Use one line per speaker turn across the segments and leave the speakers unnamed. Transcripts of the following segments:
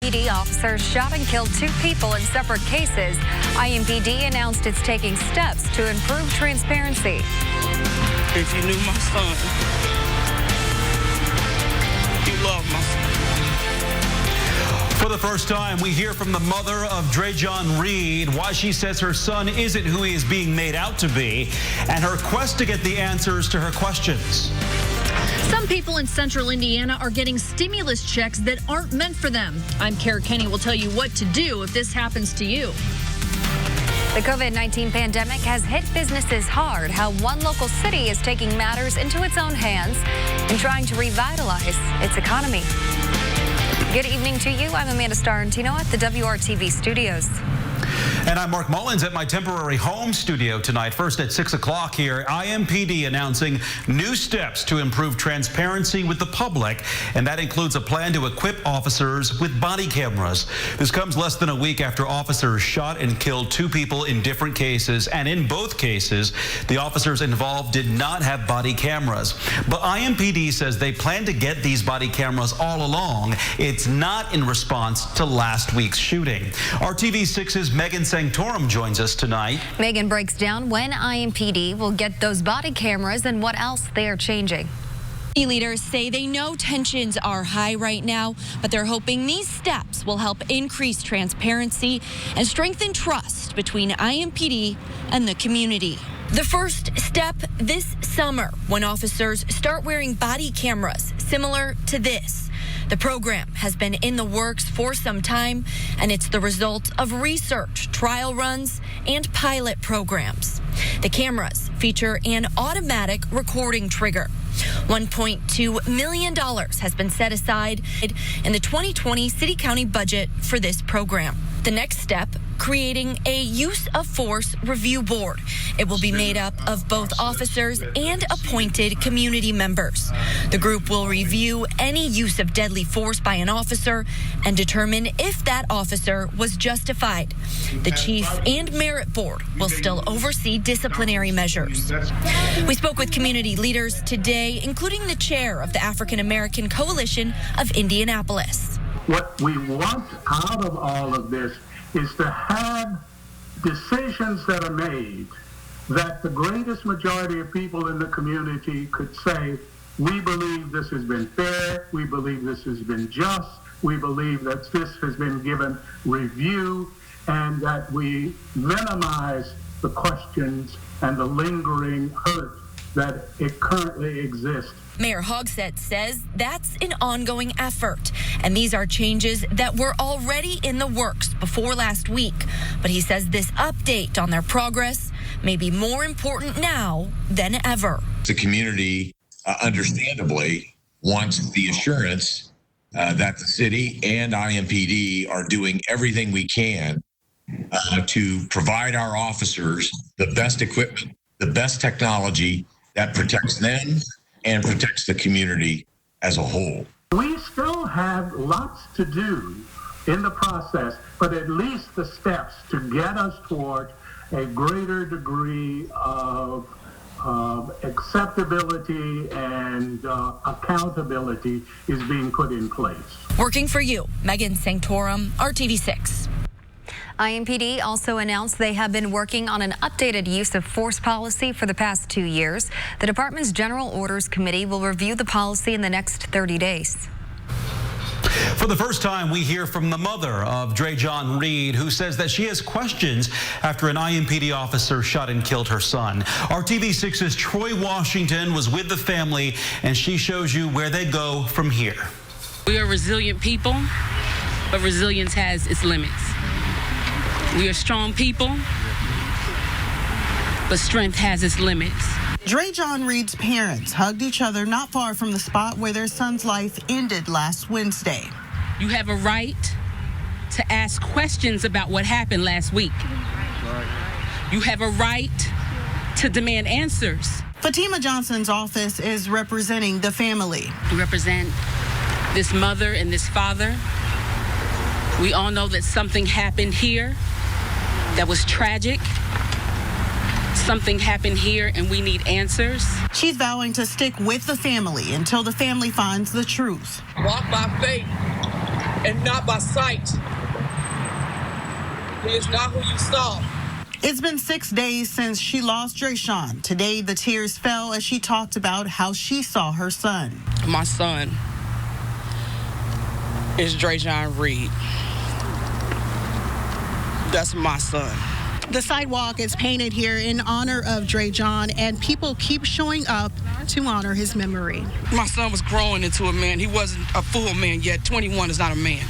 IMPD officers shot and killed 2 people in separate cases. IMPD announced it's taking steps to improve transparency.
If you knew my son, you love my son.
For the first time, we hear from the mother of DreShawn Reed, why she says her son isn't who he is being made out to be, and her quest to get the answers to her questions.
Some people in central Indiana are getting stimulus checks that aren't meant for them. I'm Kara Kenny. Will tell you what to do if this happens to you.
The COVID-19 pandemic has hit businesses hard. How one local city is taking matters into its own hands and trying to revitalize its economy. Good evening to you. I'm Amanda Starrentino at the WRTV studios.
And I'm Mark Mullins at my temporary home studio tonight. First at 6 o'clock here, IMPD announcing new steps to improve transparency with the public, and that includes a plan to equip officers with body cameras. This comes less than a week after officers shot and killed 2 people in different cases, and in both cases, the officers involved did not have body cameras. But IMPD says they plan to get these body cameras all along. It's not in response to last week's shooting. RTV6's Megan Sanctorum joins us tonight.
Megan breaks down when IMPD will get those body cameras and what else they are changing.
Leaders say they know tensions are high right now, but they're hoping these steps will help increase transparency and strengthen trust between IMPD and the community. The first step this summer, when officers start wearing body cameras similar to this. The program has been in the works for some time, and it's the result of research, trial runs, and pilot programs. The cameras feature an automatic recording trigger. $1.2 million has been set aside in the 2020 city-county budget for this program. The next step, creating a use of force review board. It will be made up of both officers and appointed community members. The group will review any use of deadly force by an officer and determine if that officer was justified. The chief and merit board will still oversee disciplinary measures. We spoke with community leaders today, including the chair of the African American Coalition of Indianapolis.
What we want out of all of this is to have decisions that are made that the greatest majority of people in the community could say, we believe this has been fair, we believe this has been just, we believe that this has been given review, and that we minimize the questions and the lingering hurt that it currently exists.
Mayor Hogsett says that's an ongoing effort, and these are changes that were already in the works before last week. But he says this update on their progress may be more important now than ever.
The community, understandably, wants the assurance that the city and IMPD are doing everything we can to provide our officers the best equipment, the best technology that protects them and protects the community as a whole.
We still have lots to do in the process, but at least the steps to get us toward a greater degree of acceptability and accountability is being put in place. Working
for you, Megan Sanctorum, RTV6.
IMPD also announced they have been working on an updated use of force policy for the past 2 years. The department's General Orders Committee will review the policy in the next 30 days.
For the first time, we hear from the mother of DreShawn Reed, who says that she has questions after an IMPD officer shot and killed her son. RTV6's Troy Washington was with the family, and she shows you where they go from here.
We are resilient people, but resilience has its limits. We are strong people, but strength has its limits.
DreShawn Reed's parents hugged each other not far from the spot where their son's life ended last Wednesday.
You have a right to ask questions about what happened last week. You have a right to demand answers.
Fatima Johnson's office is representing the family.
We represent this mother and this father. We all know that something happened here that was tragic. Something happened here and we need answers.
She's vowing to stick with the family until the family finds the truth.
Walk by faith,
and not by sight. He is not who you saw.
It's been 6 days since she lost DreShawn. Today, the tears fell as she talked about how she saw her son.
My son is DreShawn Reed. That's my son.
The sidewalk is painted here in honor of DreShawn, and people keep showing up to honor his memory.
My son was growing into a man. He wasn't a full man yet. 21 is not a man.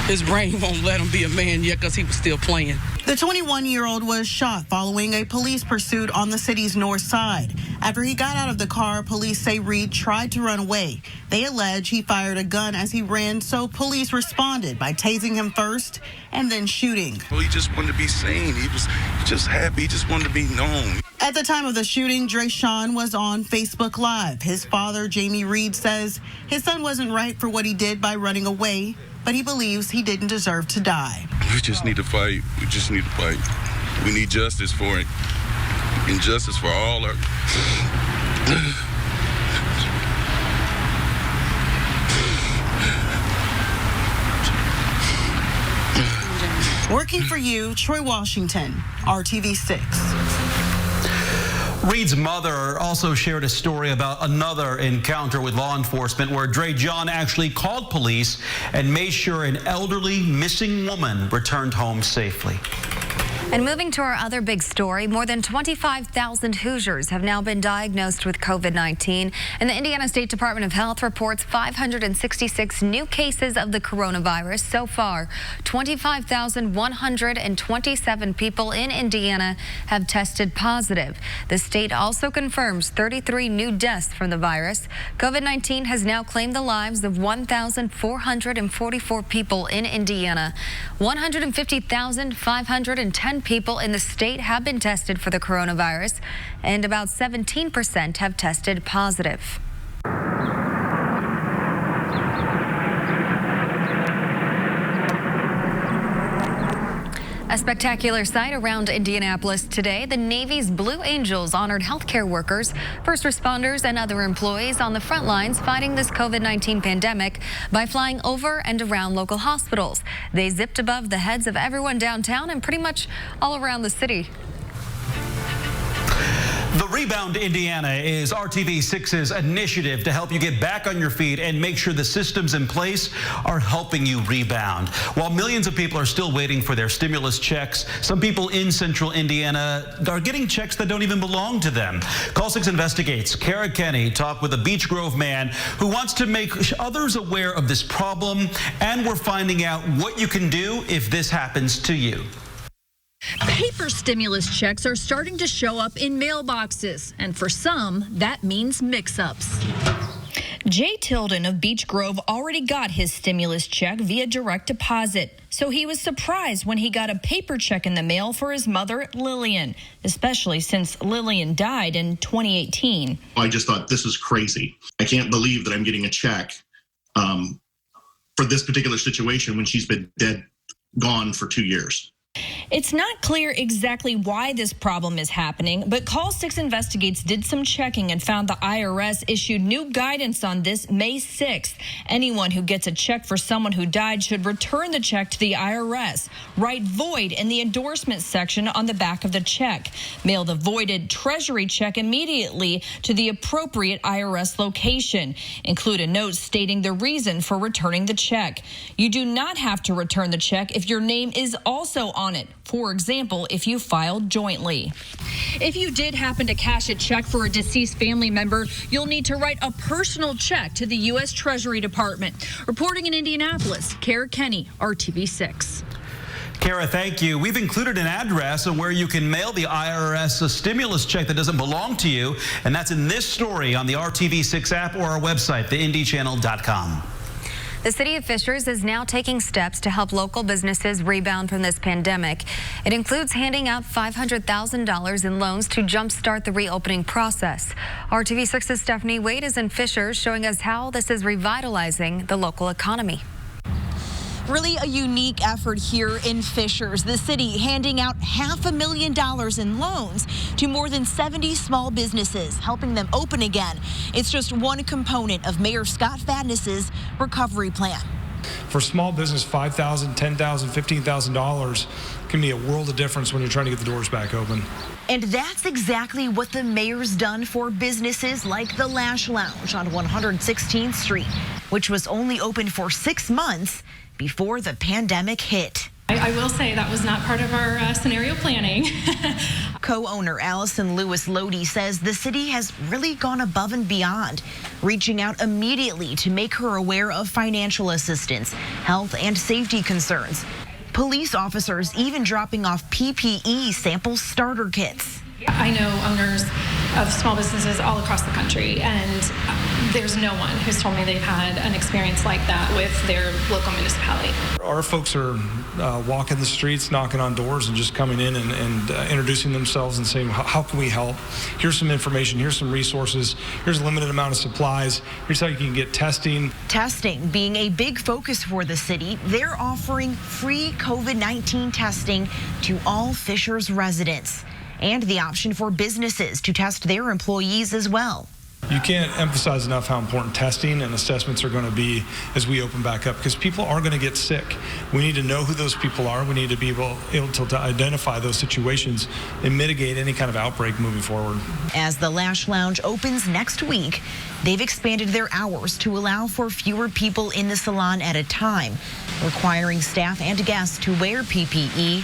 His brain won't let him be a man yet because he was still playing.
The 21-year-old was shot following a police pursuit on the city's north side. After he got out of the car, police say Reed tried to run away. They allege he fired a gun as he ran, so police responded by tasing him first and then shooting.
Well, he just wanted to be seen. He was just happy. He just wanted to be known.
At the time of the shooting, DreShawn was on Facebook Live. His father, Jamie Reed, says his son wasn't right for what he did by running away, but he believes he didn't deserve to die.
We just need to fight. We just need to fight. We need justice for it. And justice for all our...
Working for you, Troy Washington, RTV6.
Reed's mother also shared a story about another encounter with law enforcement where DreShawn actually called police and made sure an elderly missing woman returned home safely.
And moving to our other big story, more than 25,000 Hoosiers have now been diagnosed with COVID-19, and the Indiana State Department of Health reports 566 new cases of the coronavirus so far. 25,127 people in Indiana have tested positive. The state also confirms 33 new deaths from the virus. COVID-19 has now claimed the lives of 1,444 people in Indiana. 150,510 people in the state have been tested for the coronavirus, and about 17% have tested positive. A spectacular sight around Indianapolis today. The Navy's Blue Angels honored healthcare workers, first responders, and other employees on the front lines fighting this COVID-19 pandemic by flying over and around local hospitals. They zipped above the heads of everyone downtown and pretty much all around the city.
The Rebound Indiana is RTV6's initiative to help you get back on your feet and make sure the systems in place are helping you rebound. While millions of people are still waiting for their stimulus checks, some people in central Indiana are getting checks that don't even belong to them. Call 6 Investigates. Kara Kenny talked with a Beech Grove man who wants to make others aware of this problem, and we're finding out what you can do if this happens to you.
Paper stimulus checks are starting to show up in mailboxes, and for some, that means mix-ups. Jay Tilden of Beech Grove already got his stimulus check via direct deposit, so he was surprised when he got a paper check in the mail for his mother, Lillian, especially since Lillian died in 2018.
I just thought, this is crazy. I can't believe that I'm getting a check for this particular situation when she's been gone for 2 years.
It's not clear exactly why this problem is happening, but Call 6 Investigates did some checking and found the IRS issued new guidance on this May 6th. Anyone who gets a check for someone who died should return the check to the IRS. Write void in the endorsement section on the back of the check. Mail the voided Treasury check immediately to the appropriate IRS location. Include a note stating the reason for returning the check. You do not have to return the check if your name is also on it. For example, if you filed jointly. If you did happen to cash a check for a deceased family member, you'll need to write a personal check to the U.S. Treasury Department. Reporting in Indianapolis, Kara Kenny, RTV6.
Kara, thank you. We've included an address on where you can mail the IRS a stimulus check that doesn't belong to you, and that's in this story on the RTV6 app or our website, theindychannel.com.
The city of Fishers is now taking steps to help local businesses rebound from this pandemic. It includes handing out $500,000 in loans to jumpstart the reopening process. RTV6's Stephanie Wade is in Fishers showing us how this is revitalizing the local economy.
Really a unique effort here in Fishers. The city handing out $500,000 in loans to more than 70 small businesses, helping them open again. It's just one component of Mayor Scott Fadness's recovery plan.
For small business, $5,000, $10,000, $15,000 can be a world of difference when you're trying to get the doors back open.
And that's exactly what the mayor's done for businesses like the Lash Lounge on 116th Street, which was only open for 6 months before the pandemic hit.
I will say that was not part of our scenario planning.
Co-owner Allison Lewis Lodi says the city has really gone above and beyond, reaching out immediately to make her aware of financial assistance, health and safety concerns. Police officers even dropping off PPE sample starter kits.
I know owners of small businesses all across the country, and there's no one who's told me they've had an experience like that with their local municipality.
Our folks are walking the streets, knocking on doors, and just coming in and introducing themselves and saying, how can we help? Here's some information, here's some resources, here's a limited amount of supplies, here's how you can get testing.
Testing being a big focus for the city, they're offering free COVID-19 testing to all Fishers residents, and the option for businesses to test their employees as well.
You can't emphasize enough how important testing and assessments are going to be as we open back up, because people are going to get sick. We need to know who those people are. We need to be able to identify those situations and mitigate any kind of outbreak moving forward.
As the Lash Lounge opens next week, they've expanded their hours to allow for fewer people in the salon at a time, requiring staff and guests to wear PPE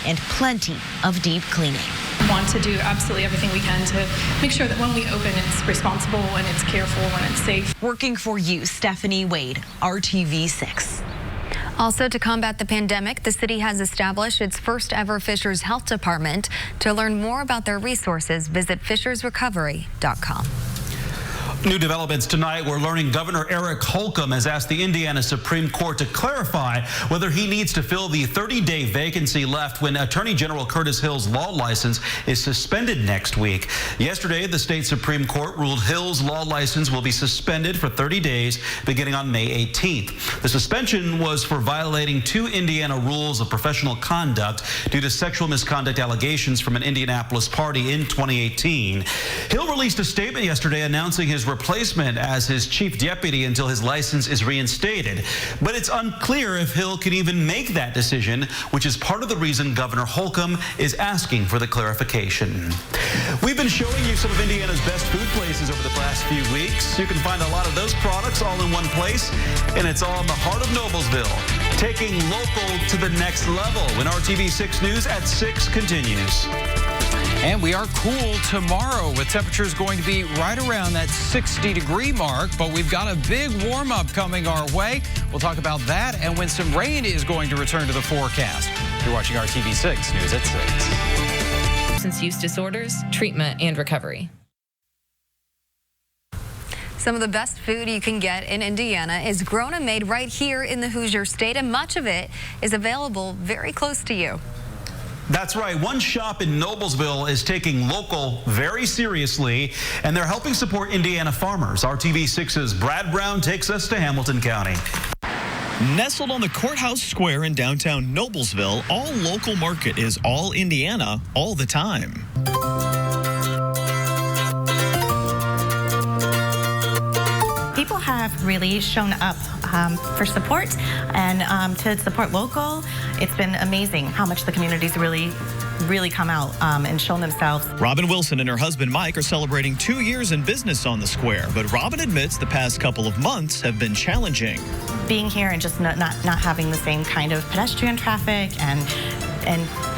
and plenty of deep cleaning.
Want to do absolutely everything we can to make sure that when we open, it's responsible and it's careful and it's safe.
Working for you, Stephanie Wade, RTV6.
Also, to combat the pandemic, the city has established its first ever Fishers Health Department. To learn more about their resources, visit fishersrecovery.com.
New developments tonight. We're learning Governor Eric Holcomb has asked the Indiana Supreme Court to clarify whether he needs to fill the 30-day vacancy left when Attorney General Curtis Hill's law license is suspended next week. Yesterday, the state Supreme Court ruled Hill's law license will be suspended for 30 days beginning on May 18th. The suspension was for violating 2 Indiana rules of professional conduct due to sexual misconduct allegations from an Indianapolis party in 2018. Hill released a statement yesterday announcing his replacement as his chief deputy until his license is reinstated. But it's unclear if Hill can even make that decision, which is part of the reason Governor Holcomb is asking for the clarification. We've been showing you some of Indiana's best food places over the past few weeks. You can find a lot of those products all in one place, and it's all in the heart of Noblesville, taking local to the next level when RTV6 News at 6 continues.
And we are cool tomorrow with temperatures going to be right around that 60-degree mark, but we've got a big warm-up coming our way. We'll talk about that and when some rain is going to return to the forecast. You're watching RTV6 News at 6.
Substance use disorders, treatment, and recovery.
Some of the best food you can get in Indiana is grown and made right here in the Hoosier State, and much of it is available very close to you.
That's right. One shop in Noblesville is taking local very seriously, and they're helping support Indiana farmers. RTV6's Brad Brown takes us to Hamilton County.
Nestled on the Courthouse Square in downtown Noblesville, All Local Market is all Indiana, all the time.
People have really shown up for support and to support local. It's been amazing how much the community's really come out and shown themselves.
Robin Wilson and her husband Mike are celebrating 2 years in business on the square, but Robin admits the past couple of months have been challenging.
Being here and just not having the same kind of pedestrian traffic and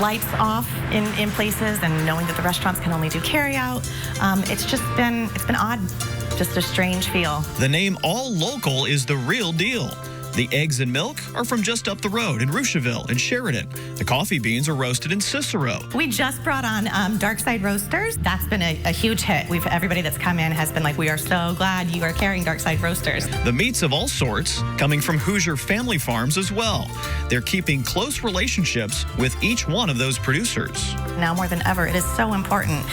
lights off in places, and knowing that the restaurants can only do carry out. It's been odd. Just a strange feel.
The name All Local is the real deal. The eggs and milk are from just up the road in Rusheville and Sheridan. The coffee beans are roasted in Cicero.
We just brought on Dark Side Roasters. That's been a huge hit. Everybody that's come in has been like, we are so glad you are carrying Dark Side Roasters.
The meats of all sorts coming from Hoosier family farms as well. They're keeping close relationships with each one of those producers.
Now more than ever, it is so important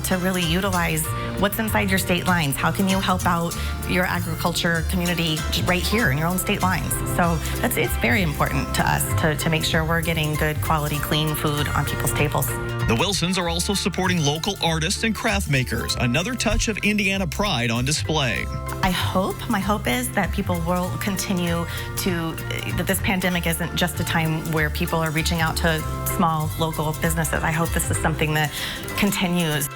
to really utilize what's inside your state lines. How can you help out your agriculture community right here in your own state lines? lines. So it's very important to us to make sure we're getting good quality, clean food on people's tables.
The Wilsons are also supporting local artists and craft makers. Another touch of Indiana pride on display.
My hope is that people will continue that this pandemic isn't just a time where people are reaching out to small local businesses. I hope this is something that continues.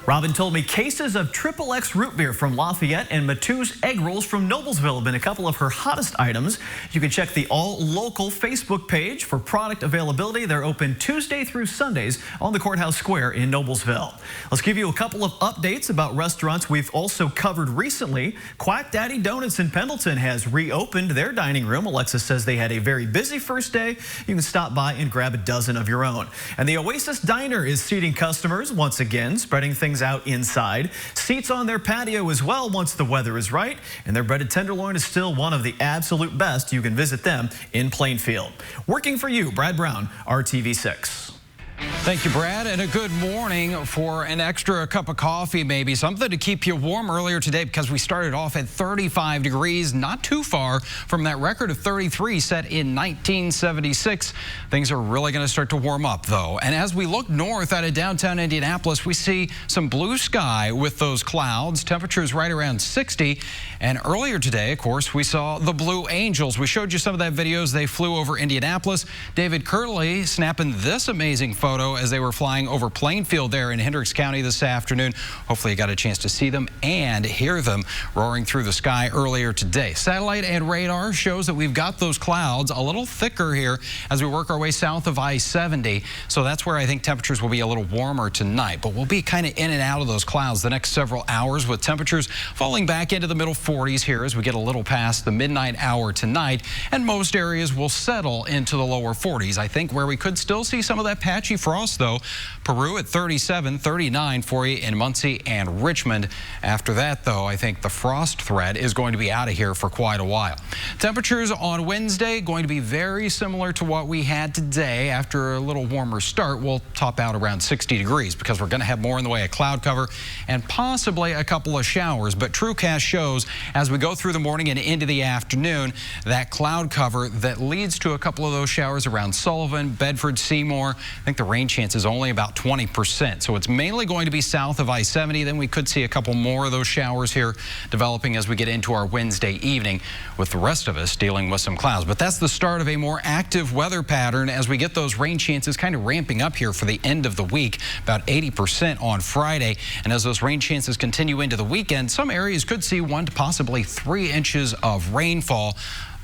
Robin told me cases of XXX root beer from Lafayette and Matou's egg rolls from Noblesville have been a couple of her hottest items. You can check the All Local Facebook page for product availability. They're open Tuesday through Sundays on the Courthouse Square in Noblesville. Let's give you a couple of updates about restaurants we've also covered recently. Quack Daddy Donuts in Pendleton has reopened their dining room. Alexis says they had a very busy first day. You can stop by and grab a dozen of your own. And the Oasis Diner is seating customers once again, spreading things out inside. Seats on their patio as well once the weather is right. And their breaded tenderloin is still one of the absolute best. You can visit them in Plainfield. Working for you, Brad Brown, RTV6.
Thank you, Brad, and a good morning. For an extra cup of coffee, maybe something to keep you warm earlier today, because we started off at 35 degrees, not too far from that record of 33 set in 1976. Things are really going to start to warm up, though. And as we look north out of downtown Indianapolis, we see some blue sky with those clouds. Temperatures right around 60. And earlier today, of course, we saw the Blue Angels. We showed you some of that video as they flew over Indianapolis. David Curley snapping this amazing photo as they were flying over Plainfield there in Hendricks County this afternoon. Hopefully you got a chance to see them and hear them roaring through the sky earlier today. Satellite and radar shows that we've got those clouds a little thicker here as we work our way south of I-70. So that's where I think temperatures will be a little warmer tonight. But we'll be kind of in and out of those clouds the next several hours, with temperatures falling back into the middle 40s here as we get a little past the midnight hour tonight. And most areas will settle into the lower 40s. I think where we could still see some of that patchy frost, though, Peru at 37, 39 for you in Muncie and Richmond. After that, though, I think the frost threat is going to be out of here for quite a while. Temperatures on Wednesday going to be very similar to what we had today. After a little warmer start, we'll top out around 60 degrees because we're going to have more in the way of cloud cover and possibly a couple of showers. But TrueCast shows as we go through the morning and into the afternoon, that cloud cover that leads to a couple of those showers around Sullivan, Bedford, Seymour. I think the rain chance is only about 20%. So it's mainly going to be south of I-70. Then we could see a couple more of those showers here developing as we get into our Wednesday evening, with the rest of us dealing with some clouds. But that's the start of a more active weather pattern as we get those rain chances kind of ramping up here for the end of the week, about 80% on Friday. And as those rain chances continue into the weekend, some areas could see 1 to possibly 3 inches of rainfall.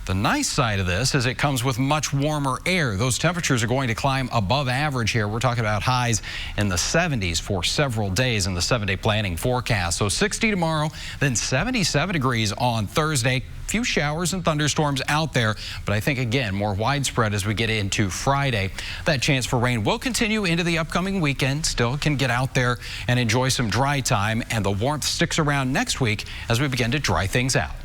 The nice side of this is it comes with much warmer air. Those temperatures are going to climb above average here. We're talking about highs in the 70s for several days in the 7-day planning forecast. So 60 tomorrow, then 77 degrees on Thursday. Few showers and thunderstorms out there, but I think, again, more widespread as we get into Friday. That chance for rain will continue into the upcoming weekend. Still can get out there and enjoy some dry time, and the warmth sticks around next week as we begin to dry things out.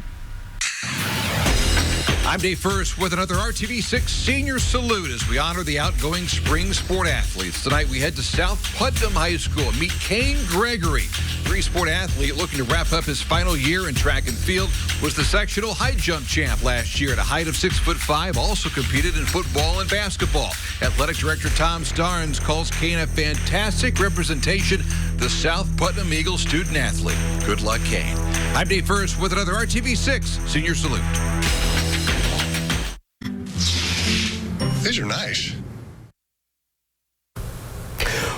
I'm Dave First with another RTV6 Senior Salute as we honor the outgoing spring sport athletes. Tonight we head to South Putnam High School and meet Kane Gregory. Three-sport athlete looking to wrap up his final year in track and field, was the sectional high jump champ last year at a height of 6'5", also competed in football and basketball. Athletic Director Tom Starnes calls Kane a fantastic representation of the South Putnam Eagles student athlete. Good luck, Kane. I'm Dave First with another RTV6 Senior Salute.
These are nice.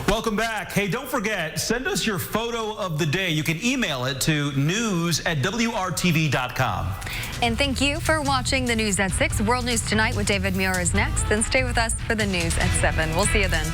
Welcome back. Hey, don't forget, send us your photo of the day. You can email it to news@WRTV.com.
And thank you for watching the News at 6. World News Tonight with David Muir is next. Then stay with us for the news at 7. We'll see you then.